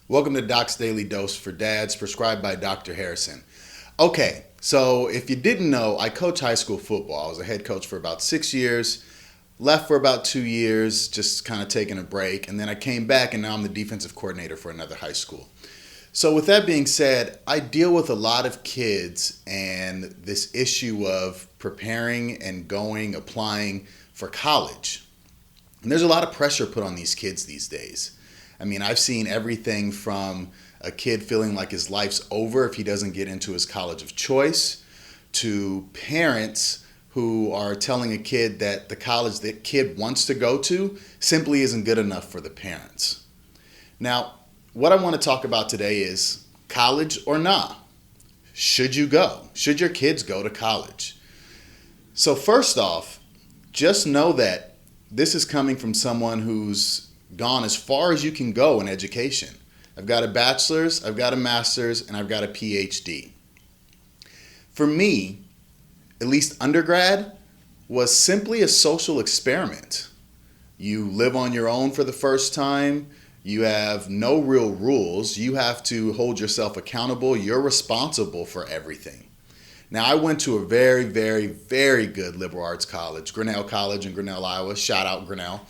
Welcome to Doc's Daily Dose for Dads, prescribed by Dr. Harrison. Okay, so if you didn't know, I coach high school football. I was a head coach for about 6 years, left for about 2 years, just kind of taking a break, and then I came back and now I'm the defensive coordinator for another high school. So with that being said, I deal with a lot of kids and this issue of preparing and applying for college. And there's a lot of pressure put on these kids these days. I mean, I've seen everything from a kid feeling like his life's over if he doesn't get into his college of choice, to parents who are telling a kid that the college that kid wants to go to simply isn't good enough for the parents. Now, what I want to talk about today is college or nah. Should you go? Should your kids go to college? So first off, just know that this is coming from someone who's gone as far as you can go in education. I've got a bachelor's, I've got a master's, and I've got a PhD. For me, at least undergrad, was simply a social experiment. You live on your own for the first time. You have no real rules. You have to hold yourself accountable. You're responsible for everything. Now, I went to a very, very, very good liberal arts college, Grinnell College in Grinnell, Iowa. Shout out Grinnell.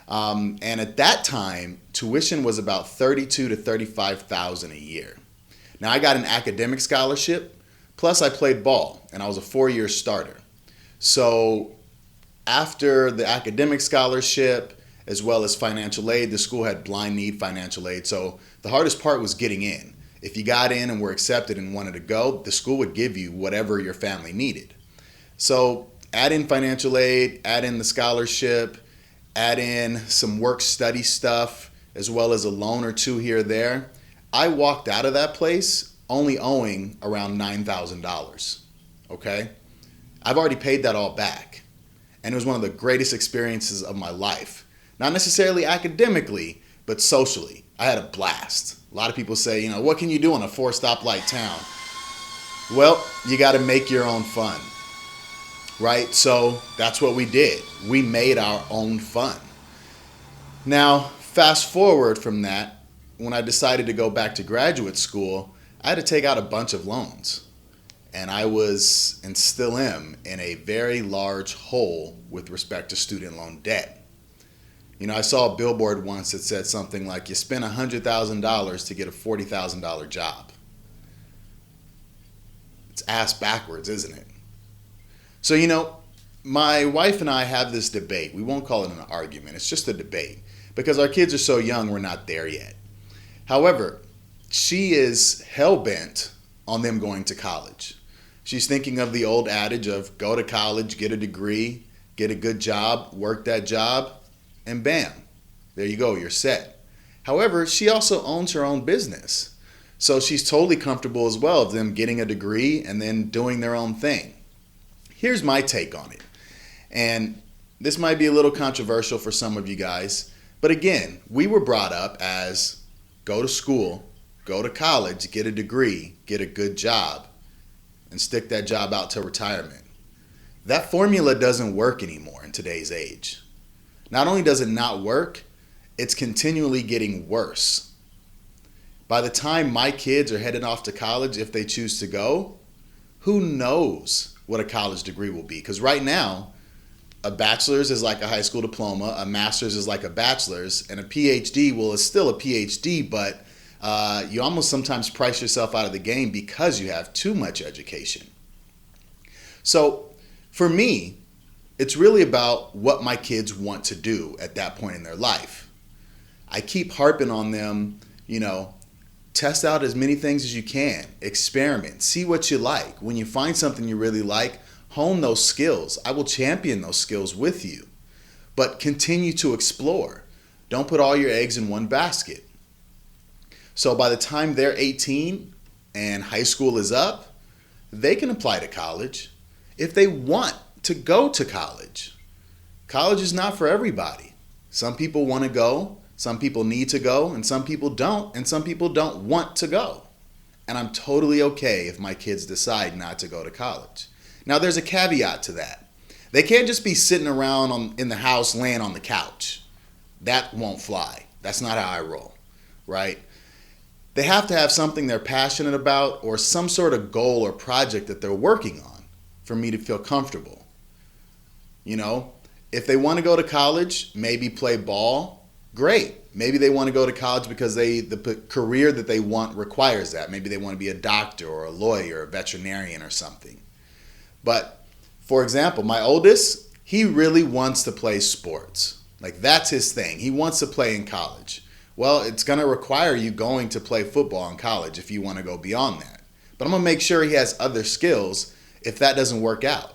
And at that time, tuition was about $32,000 to $35,000 a year. Now, I got an academic scholarship, plus I played ball, and I was a 4-year starter. So after the academic scholarship, as well as financial aid, the school had blind need financial aid. So the hardest part was getting in. If you got in and were accepted and wanted to go, the school would give you whatever your family needed. So add in financial aid, add in the scholarship, add in some work study stuff, as well as a loan or two here or there. I walked out of that place only owing around $9,000, okay? I've already paid that all back. And it was one of the greatest experiences of my life. Not necessarily academically, but socially. I had a blast. A lot of people say, what can you do in a 4-stoplight town? Well, you got to make your own fun. Right? So that's what we did. We made our own fun. Now, fast forward from that, when I decided to go back to graduate school, I had to take out a bunch of loans. And I was, and still am, in a very large hole with respect to student loan debt. I saw a billboard once that said something like, you spend $100,000 to get a $40,000 job. It's ass backwards, isn't it? So, my wife and I have this debate. We won't call it an argument. It's just a debate. Because our kids are so young, we're not there yet. However, she is hell-bent on them going to college. She's thinking of the old adage of go to college, get a degree, get a good job, work that job, and bam, there you go, you're set. However, she also owns her own business. So she's totally comfortable as well of them getting a degree and then doing their own thing. Here's my take on it. And this might be a little controversial for some of you guys. But again, we were brought up as go to school, go to college, get a degree, get a good job, and stick that job out to retirement. That formula doesn't work anymore in today's age. Not only does it not work, it's continually getting worse. By the time my kids are headed off to college, if they choose to go, who knows what a college degree will be? Because right now, a bachelor's is like a high school diploma, a master's is like a bachelor's, and a PhD, is still a PhD, but you almost sometimes price yourself out of the game because you have too much education. So for me, it's really about what my kids want to do at that point in their life. I keep harping on them, test out as many things as you can, experiment, see what you like. When you find something you really like, hone those skills. I will champion those skills with you, but continue to explore. Don't put all your eggs in one basket. So by the time they're 18 and high school is up, they can apply to college if they want to go to college. College is not for everybody. Some people want to go. Some people need to go, and some people don't, and some people don't want to go. And I'm totally okay if my kids decide not to go to college. Now, there's a caveat to that. They can't just be sitting around in the house laying on the couch. That won't fly. That's not how I roll, right? They have to have something they're passionate about or some sort of goal or project that they're working on for me to feel comfortable. You know, if they want to go to college, maybe play ball, great. Maybe they want to go to college because the career that they want requires that. Maybe they want to be a doctor or a lawyer or a veterinarian or something. But for example, my oldest, he really wants to play sports. Like that's his thing. He wants to play in college. Well, it's going to require you going to play football in college if you want to go beyond that. But I'm going to make sure he has other skills if that doesn't work out.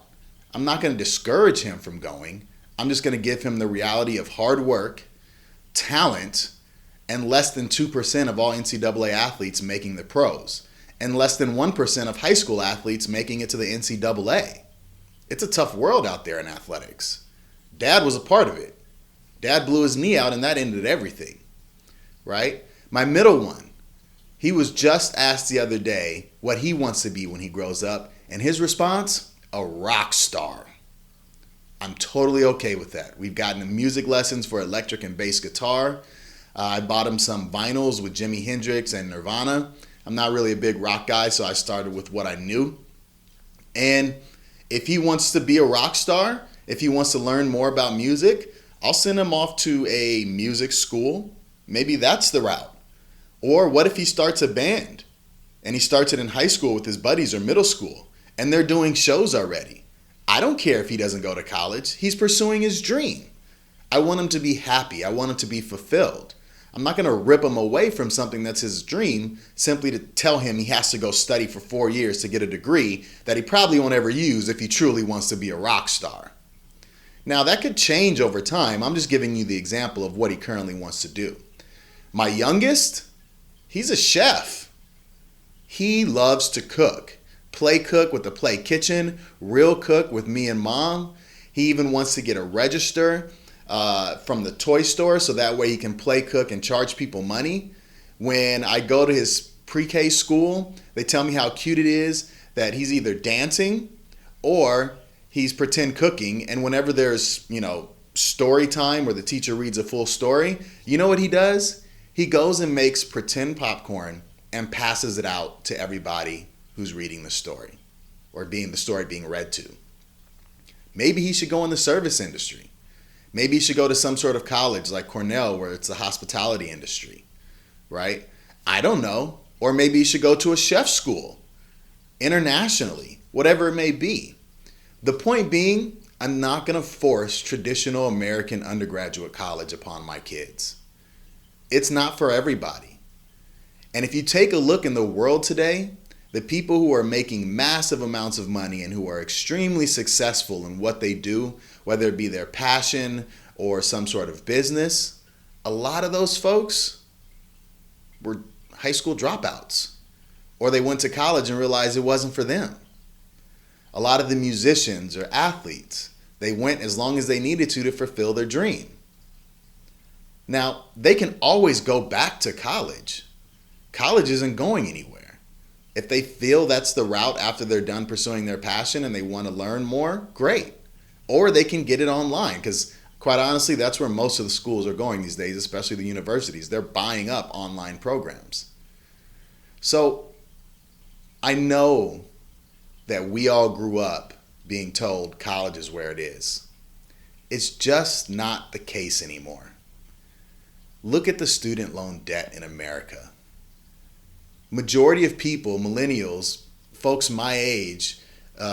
I'm not going to discourage him from going. I'm just going to give him the reality of hard work, talent, and less than 2% of all NCAA athletes making the pros, and less than 1% of high school athletes making it to the NCAA. It's a tough world out there in athletics. Dad was a part of it. Dad blew his knee out and that ended everything. Right? My middle one, he was just asked the other day what he wants to be when he grows up, and his response, a rock star. I'm totally okay with that. We've gotten him music lessons for electric and bass guitar. I bought him some vinyls with Jimi Hendrix and Nirvana. I'm not really a big rock guy, so I started with what I knew. And if he wants to be a rock star, if he wants to learn more about music, I'll send him off to a music school. Maybe that's the route. Or what if he starts a band and he starts it in high school with his buddies or middle school and they're doing shows already? I don't care if he doesn't go to college. He's pursuing his dream. I want him to be happy. I want him to be fulfilled. I'm not going to rip him away from something that's his dream simply to tell him he has to go study for 4 years to get a degree that he probably won't ever use if he truly wants to be a rock star. Now, that could change over time. I'm just giving you the example of what he currently wants to do. My youngest, he's a chef. He loves to cook. Play cook with the Play Kitchen, real cook with me and Mom. He even wants to get a register from the toy store so that way he can play cook and charge people money. When I go to his pre-K school, they tell me how cute it is that he's either dancing or he's pretend cooking. And whenever there's, story time where the teacher reads a full story, you know what he does? He goes and makes pretend popcorn and passes it out to everybody who's reading the story or the story being read to. Maybe he should go in the service industry. Maybe he should go to some sort of college like Grinnell where it's the hospitality industry, right? I don't know. Or maybe he should go to a chef school internationally, whatever it may be. The point being, I'm not going to force traditional American undergraduate college upon my kids. It's not for everybody. And if you take a look in the world today, the people who are making massive amounts of money and who are extremely successful in what they do, whether it be their passion or some sort of business, a lot of those folks were high school dropouts, or they went to college and realized it wasn't for them. A lot of the musicians or athletes, they went as long as they needed to fulfill their dream. Now, they can always go back to college. College isn't going anywhere. If they feel that's the route after they're done pursuing their passion and they want to learn more, great. Or they can get it online because quite honestly, that's where most of the schools are going these days, especially the universities. They're buying up online programs. So I know that we all grew up being told college is where it is. It's just not the case anymore. Look at the student loan debt in America. Majority of people, millennials, folks my age,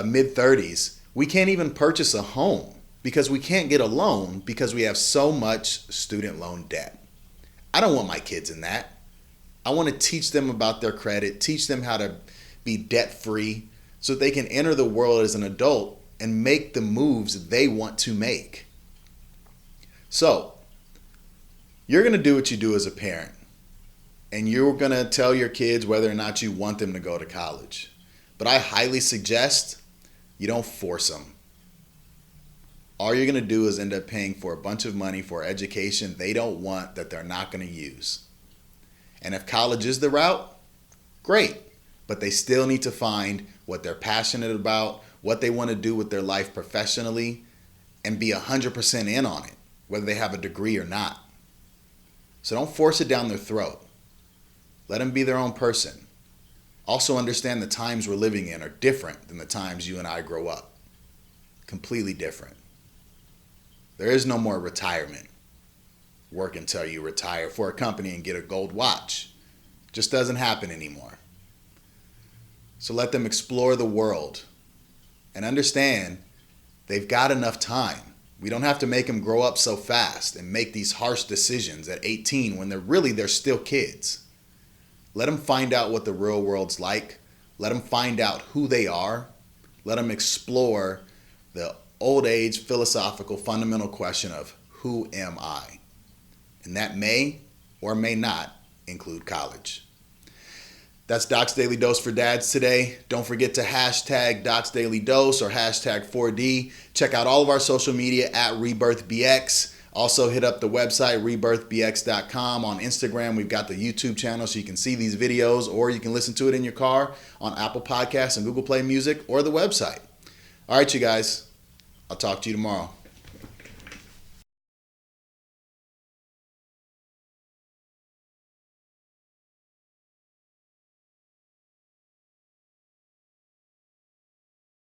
mid-30s, we can't even purchase a home because we can't get a loan because we have so much student loan debt. I don't want my kids in that. I want to teach them about their credit, teach them how to be debt-free so that they can enter the world as an adult and make the moves they want to make. So, you're going to do what you do as a parent, and you're going to tell your kids whether or not you want them to go to college. But I highly suggest you don't force them. All you're going to do is end up paying for a bunch of money for education they don't want that they're not going to use. And if college is the route, great. But they still need to find what they're passionate about, what they want to do with their life professionally, and be 100% in on it, whether they have a degree or not. So don't force it down their throat. Let them be their own person. Also understand the times we're living in are different than the times you and I grow up. Completely different. There is no more retirement. Work until you retire for a company and get a gold watch. Just doesn't happen anymore. So let them explore the world and understand they've got enough time. We don't have to make them grow up so fast and make these harsh decisions at 18 when they're still kids. Let them find out what the real world's like. Let them find out who they are. Let them explore the old age philosophical fundamental question of who am I? And that may or may not include college. That's Doc's Daily Dose for Dads today. Don't forget to hashtag docsdailydose or hashtag 4D. Check out all of our social media at rebirthbx. Also hit up the website rebirthbx.com. On Instagram, we've got the YouTube channel so you can see these videos, or you can listen to it in your car on Apple Podcasts and Google Play Music or the website. All right, you guys. I'll talk to you tomorrow.